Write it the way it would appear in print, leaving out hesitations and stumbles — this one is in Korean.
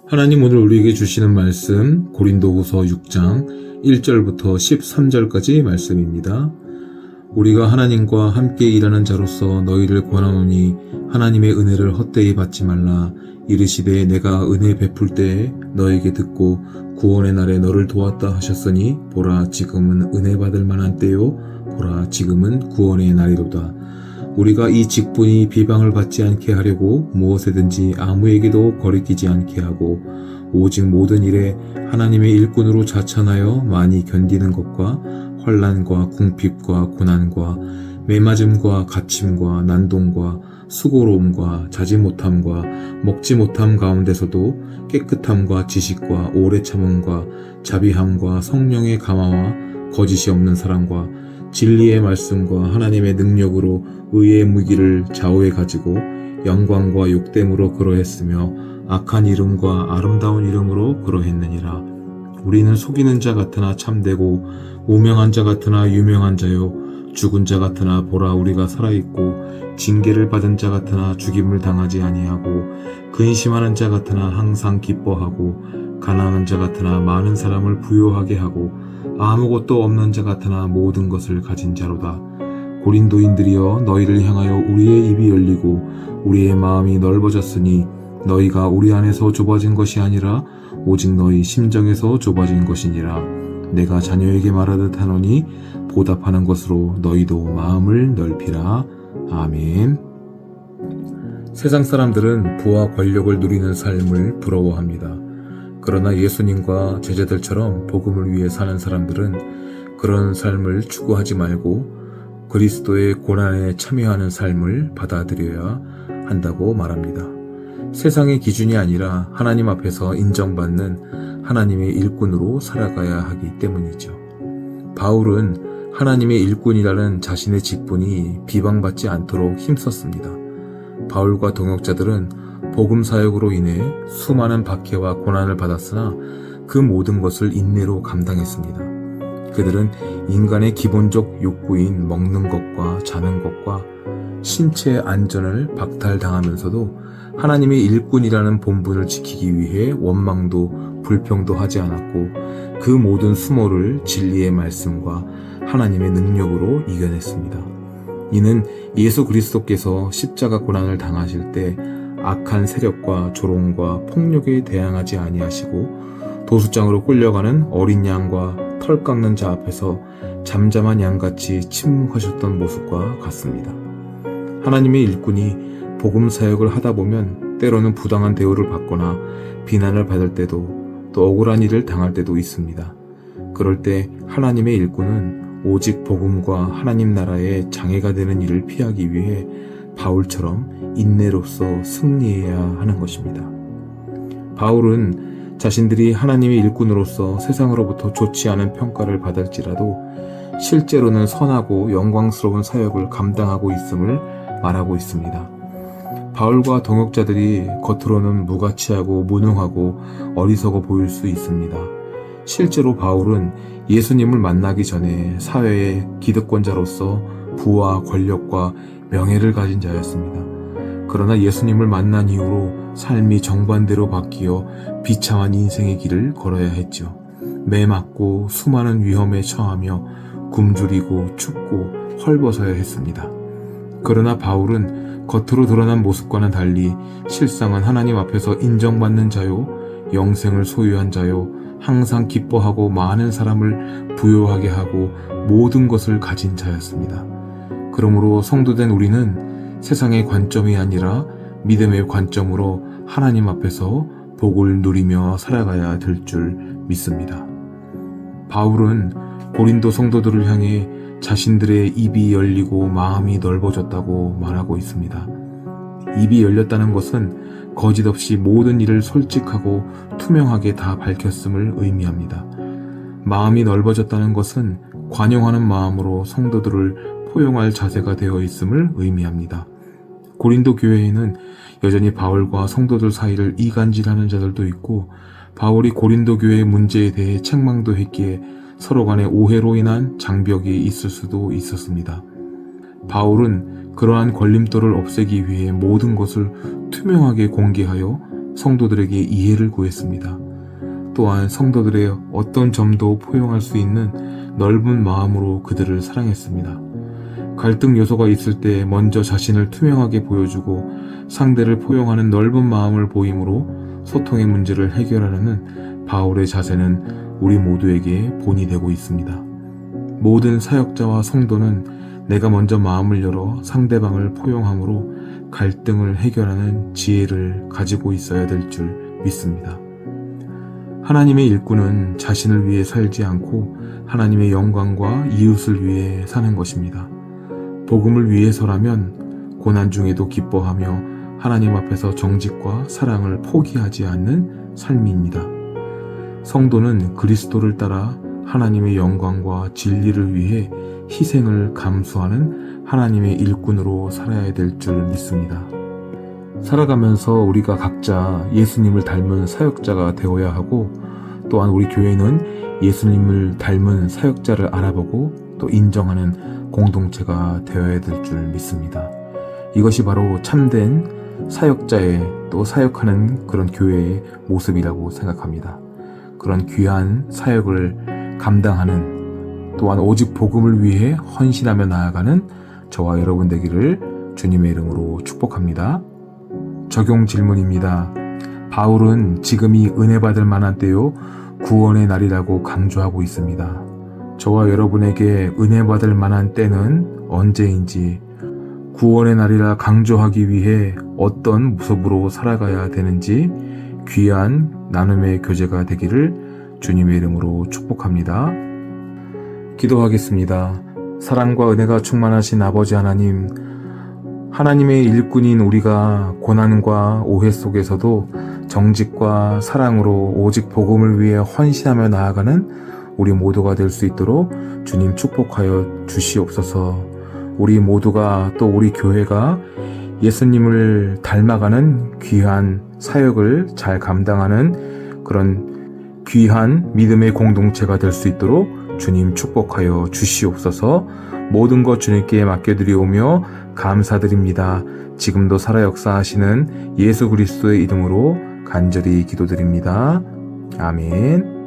하나님 오늘 우리에게 주시는 말씀 고린도후서 6장 1절부터 13절까지 말씀입니다. 우리가 하나님과 함께 일하는 자로서 너희를 권하노니 하나님의 은혜를 헛되이 받지 말라. 이르시되 내가 은혜 베풀 때에 너에게 듣고 구원의 날에 너를 도왔다 하셨으니 보라 지금은 은혜 받을 만한 때요 보라 지금은 구원의 날이로다. 우리가 이 직분이 비방을 받지 않게 하려고 무엇에든지 아무에게도 거리끼지 않게 하고 오직 모든 일에 하나님의 일꾼으로 자천하여 많이 견디는 것과 환난과 궁핍과 고난과 매맞음과 갇힘과 난동과 수고로움과 자지 못함과 먹지 못함 가운데서도 깨끗함과 지식과 오래 참음과 자비함과 성령의 감화와 거짓이 없는 사랑과 진리의 말씀과 하나님의 능력으로 의의 무기를 좌우에 가지고 영광과 욕됨으로 그러했으며 악한 이름과 아름다운 이름으로 그러했느니라. 우리는 속이는 자 같으나 참되고 무명한 자 같으나 유명한 자요 죽은 자 같으나 보라 우리가 살아있고 징계를 받은 자 같으나 죽임을 당하지 아니하고 근심하는 자 같으나 항상 기뻐하고 가난한 자 같으나 많은 사람을 부요하게 하고 아무것도 없는 자 같으나 모든 것을 가진 자로다. 고린도인들이여 너희를 향하여 우리의 입이 열리고 우리의 마음이 넓어졌으니 너희가 우리 안에서 좁아진 것이 아니라 오직 너희 심정에서 좁아진 것이니라. 내가 자녀에게 말하듯 하노니 보답하는 것으로 너희도 마음을 넓히라. 아멘. 세상 사람들은 부와 권력을 누리는 삶을 부러워합니다. 그러나 예수님과 제자들처럼 복음을 위해 사는 사람들은 그런 삶을 추구하지 말고 그리스도의 고난에 참여하는 삶을 받아들여야 한다고 말합니다. 세상의 기준이 아니라 하나님 앞에서 인정받는 하나님의 일꾼으로 살아가야 하기 때문이죠. 바울은 하나님의 일꾼이라는 자신의 직분이 비방받지 않도록 힘썼습니다. 바울과 동역자들은 복음 사역으로 인해 수많은 박해와 고난을 받았으나 그 모든 것을 인내로 감당했습니다. 그들은 인간의 기본적 욕구인 먹는 것과 자는 것과 신체의 안전을 박탈당하면서도 하나님의 일꾼이라는 본분을 지키기 위해 원망도 불평도 하지 않았고 그 모든 수모를 진리의 말씀과 하나님의 능력으로 이겨냈습니다. 이는 예수 그리스도께서 십자가 고난을 당하실 때 악한 세력과 조롱과 폭력에 대항하지 아니하시고 도수장으로 끌려가는 어린 양과 털 깎는 자 앞에서 잠잠한 양같이 침묵하셨던 모습과 같습니다. 하나님의 일꾼이 복음 사역을 하다 보면 때로는 부당한 대우를 받거나 비난을 받을 때도 또 억울한 일을 당할 때도 있습니다. 그럴 때 하나님의 일꾼은 오직 복음과 하나님 나라의 장애가 되는 일을 피하기 위해 바울처럼 인내로서 승리해야 하는 것입니다. 바울은 자신들이 하나님의 일꾼으로서 세상으로부터 좋지 않은 평가를 받을지라도 실제로는 선하고 영광스러운 사역을 감당하고 있음을 말하고 있습니다. 바울과 동역자들이 겉으로는 무가치하고 무능하고 어리석어 보일 수 있습니다. 실제로 바울은 예수님을 만나기 전에 사회의 기득권자로서 부와 권력과 명예를 가진 자였습니다. 그러나 예수님을 만난 이후로 삶이 정반대로 바뀌어 비참한 인생의 길을 걸어야 했죠. 매맞고 수많은 위험에 처하며 굶주리고 춥고 헐벗어야 했습니다. 그러나 바울은 겉으로 드러난 모습과는 달리 실상은 하나님 앞에서 인정받는 자요, 영생을 소유한 자요, 항상 기뻐하고 많은 사람을 부요하게 하고 모든 것을 가진 자였습니다. 그러므로 성도된 우리는 세상의 관점이 아니라 믿음의 관점으로 하나님 앞에서 복을 누리며 살아가야 될 줄 믿습니다. 바울은 고린도 성도들을 향해 자신들의 입이 열리고 마음이 넓어졌다고 말하고 있습니다. 입이 열렸다는 것은 거짓 없이 모든 일을 솔직하고 투명하게 다 밝혔음을 의미합니다. 마음이 넓어졌다는 것은 관용하는 마음으로 성도들을 포용할 자세가 되어 있음을 의미합니다. 고린도 교회에는 여전히 바울과 성도들 사이를 이간질하는 자들도 있고 바울이 고린도 교회의 문제에 대해 책망도 했기에 서로 간의 오해로 인한 장벽이 있을 수도 있었습니다. 바울은 그러한 걸림돌을 없애기 위해 모든 것을 투명하게 공개하여 성도들에게 이해를 구했습니다. 또한 성도들의 어떤 점도 포용할 수 있는 넓은 마음으로 그들을 사랑했습니다. 갈등 요소가 있을 때 먼저 자신을 투명하게 보여주고 상대를 포용하는 넓은 마음을 보임으로 소통의 문제를 해결하려는 바울의 자세는 우리 모두에게 본이 되고 있습니다. 모든 사역자와 성도는 내가 먼저 마음을 열어 상대방을 포용함으로 갈등을 해결하는 지혜를 가지고 있어야 될 줄 믿습니다. 하나님의 일꾼은 자신을 위해 살지 않고 하나님의 영광과 이웃을 위해 사는 것입니다. 복음을 위해서라면 고난 중에도 기뻐하며 하나님 앞에서 정직과 사랑을 포기하지 않는 삶입니다. 성도는 그리스도를 따라 하나님의 영광과 진리를 위해 희생을 감수하는 하나님의 일꾼으로 살아야 될 줄 믿습니다. 살아가면서 우리가 각자 예수님을 닮은 사역자가 되어야 하고, 또한 우리 교회는 예수님을 닮은 사역자를 알아보고 또 인정하는 공동체가 되어야 될 줄 믿습니다. 이것이 바로 참된 사역자의 또 사역하는 그런 교회의 모습이라고 생각합니다. 그런 귀한 사역을 감당하는, 또한 오직 복음을 위해 헌신하며 나아가는 저와 여러분 되기를 주님의 이름으로 축복합니다. 적용 질문입니다. 바울은 지금이 은혜 받을 만한 때요, 구원의 날이라고 강조하고 있습니다. 저와 여러분에게 은혜 받을 만한 때는 언제인지, 구원의 날이라 강조하기 위해 어떤 모습으로 살아가야 되는지 귀한 나눔의 교제가 되기를 주님의 이름으로 축복합니다. 기도하겠습니다. 사랑과 은혜가 충만하신 아버지 하나님, 하나님의 일꾼인 우리가 고난과 오해 속에서도 정직과 사랑으로 오직 복음을 위해 헌신하며 나아가는 우리 모두가 될 수 있도록 주님 축복하여 주시옵소서. 우리 모두가 또 우리 교회가 예수님을 닮아가는 귀한 사역을 잘 감당하는 그런 귀한 믿음의 공동체가 될 수 있도록 주님 축복하여 주시옵소서. 모든 것 주님께 맡겨드리오며 감사드립니다. 지금도 살아 역사하시는 예수 그리스도의 이름으로 간절히 기도드립니다. 아멘.